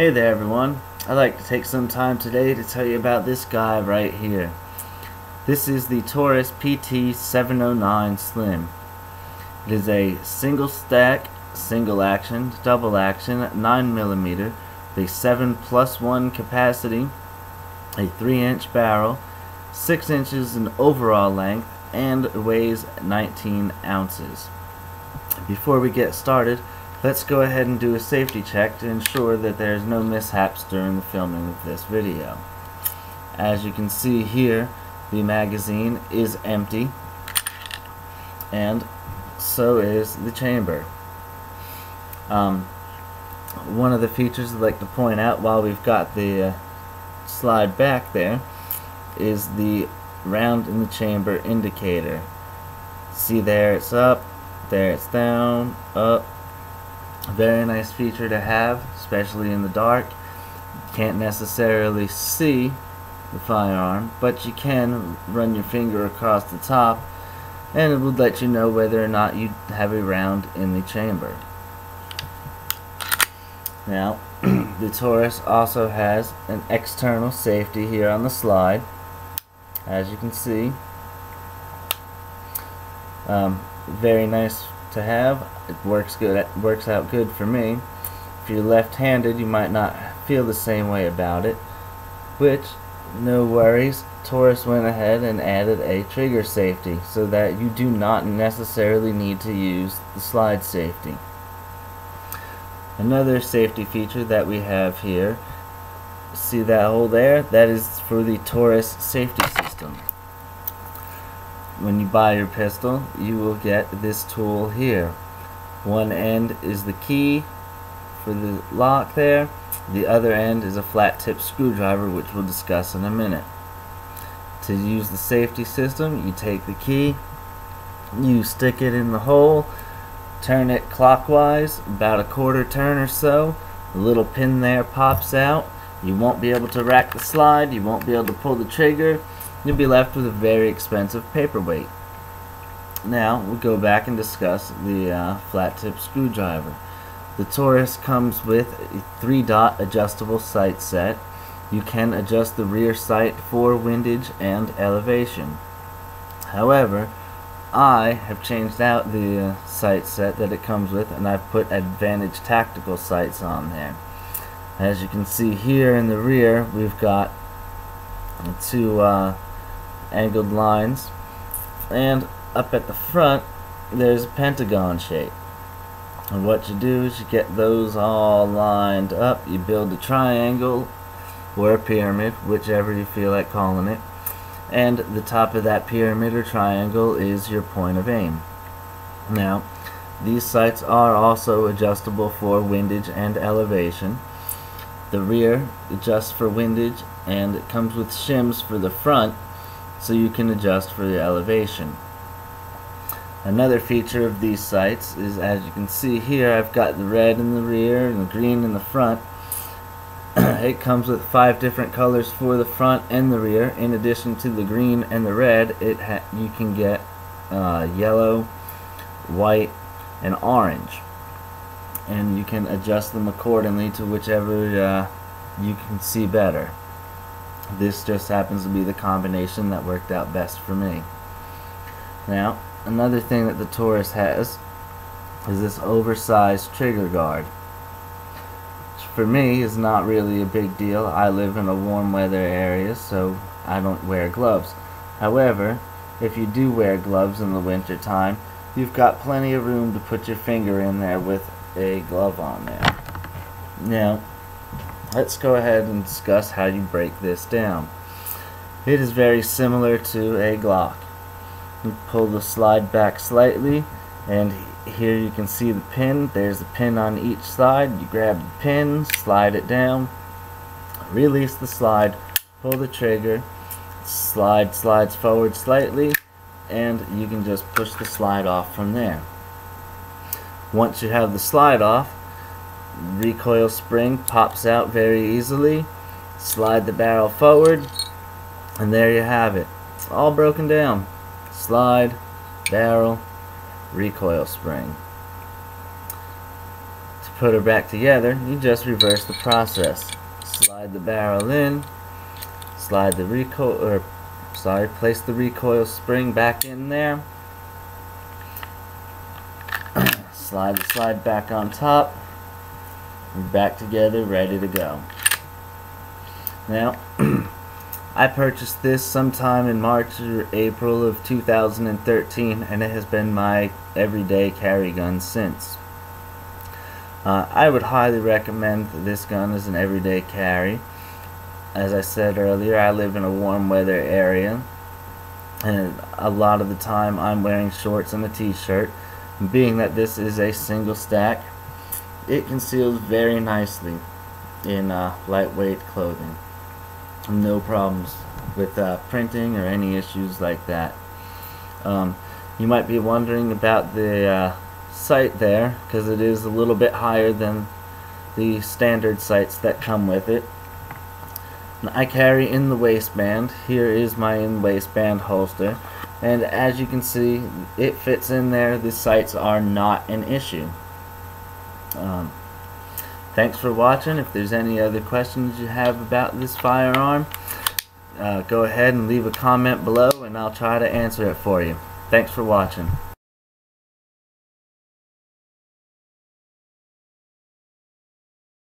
Hey there everyone, I'd like to take some time today to tell you about this guy right here. This is the Taurus PT-709 Slim. It is a single stack, single action, double action, 9mm, with a 7+1 capacity, a 3-inch barrel, 6 inches in overall length, and weighs 19 ounces. Before we get started, let's go ahead and do a safety check to ensure that there's no mishaps during the filming of this video. As you can see here, the magazine is empty, and so is the chamber. One of the features I'd like to point out while we've got the slide back there is the round in the chamber indicator. See, there it's up, there it's down, up. Very nice feature to have, especially in the dark. You can't necessarily see the firearm, but you can run your finger across the top and it will let you know whether or not you have a round in the chamber. Now, the Taurus also has an external safety here on the slide, as you can see. Very nice to have. It works good. It works out good for me. If you're left-handed, you might not feel the same way about it, which, no worries, Taurus went ahead and added a trigger safety so that you do not necessarily need to use the slide safety. Another safety feature that we have here, see that hole there? That is for the Taurus safety system. When you buy your pistol, you will get this tool here. One end is the key for the lock there. The other end is a flat tip screwdriver, which we'll discuss in a minute. To use the safety system, you take the key, you stick it in the hole, turn it clockwise, about a quarter turn or so. The little pin there pops out. You won't be able to rack the slide, you won't be able to pull the trigger. You'll be left with a very expensive paperweight. Now we'll go back and discuss the flat tip screwdriver. The Taurus comes with a 3-dot adjustable sight set. You can adjust the rear sight for windage and elevation. However, I have changed out the sight set that it comes with, and I've put Advantage tactical sights on there. As you can see here in the rear, we've got two angled lines, and up at the front there's a pentagon shape. And what you do is you get those all lined up. You build a triangle or a pyramid, whichever you feel like calling it, and the top of that pyramid or triangle is your point of aim. Now, these sights are also adjustable for windage and elevation. The rear adjusts for windage, and it comes with shims for the front, so you can adjust for the elevation. Another feature of these sights is, as you can see here, I've got the red in the rear and the green in the front. It comes with 5 different colors for the front and the rear. In addition to the green and the red, you can get yellow, white, and orange, and you can adjust them accordingly to whichever you can see better. This just happens to be the combination that worked out best for me. Now, another thing that the Taurus has is this oversized trigger guard, which for me is not really a big deal. I live in a warm weather area, so I don't wear gloves. However, if you do wear gloves in the winter time, you've got plenty of room to put your finger in there with a glove on there. Now, let's go ahead and discuss how you break this down. It is very similar to a Glock. You pull the slide back slightly, and here you can see the pin. There's a pin on each side. You grab the pin, slide it down, release the slide, pull the trigger, slide slides forward slightly, and you can just push the slide off from there. Once you have the slide off, recoil spring pops out very easily. Slide the barrel forward, and there you have it. It's all broken down. Slide, barrel, recoil spring. put her back together, you just reverse the process. Slide the barrel in, slide the recoil, place the recoil spring back in there, slide the slide back on top, and back together, ready to go. Now, I purchased this sometime in March or April of 2013, and it has been my everyday carry gun since. I would highly recommend this gun as an everyday carry. As I said earlier, I live in a warm weather area, and a lot of the time I'm wearing shorts and a t-shirt. Being that this is a single stack, it conceals very nicely in lightweight clothing. No problems with printing or any issues like that. You might be wondering about the sight there, because it is a little bit higher than the standard sights that come with it. I carry in the waistband. Here is my in waistband holster, and as you can see, it fits in there. The sights are not an issue. Thanks for watching. If there's any other questions you have about this firearm, go ahead and leave a comment below and I'll try to answer it for you. Thanks for watching.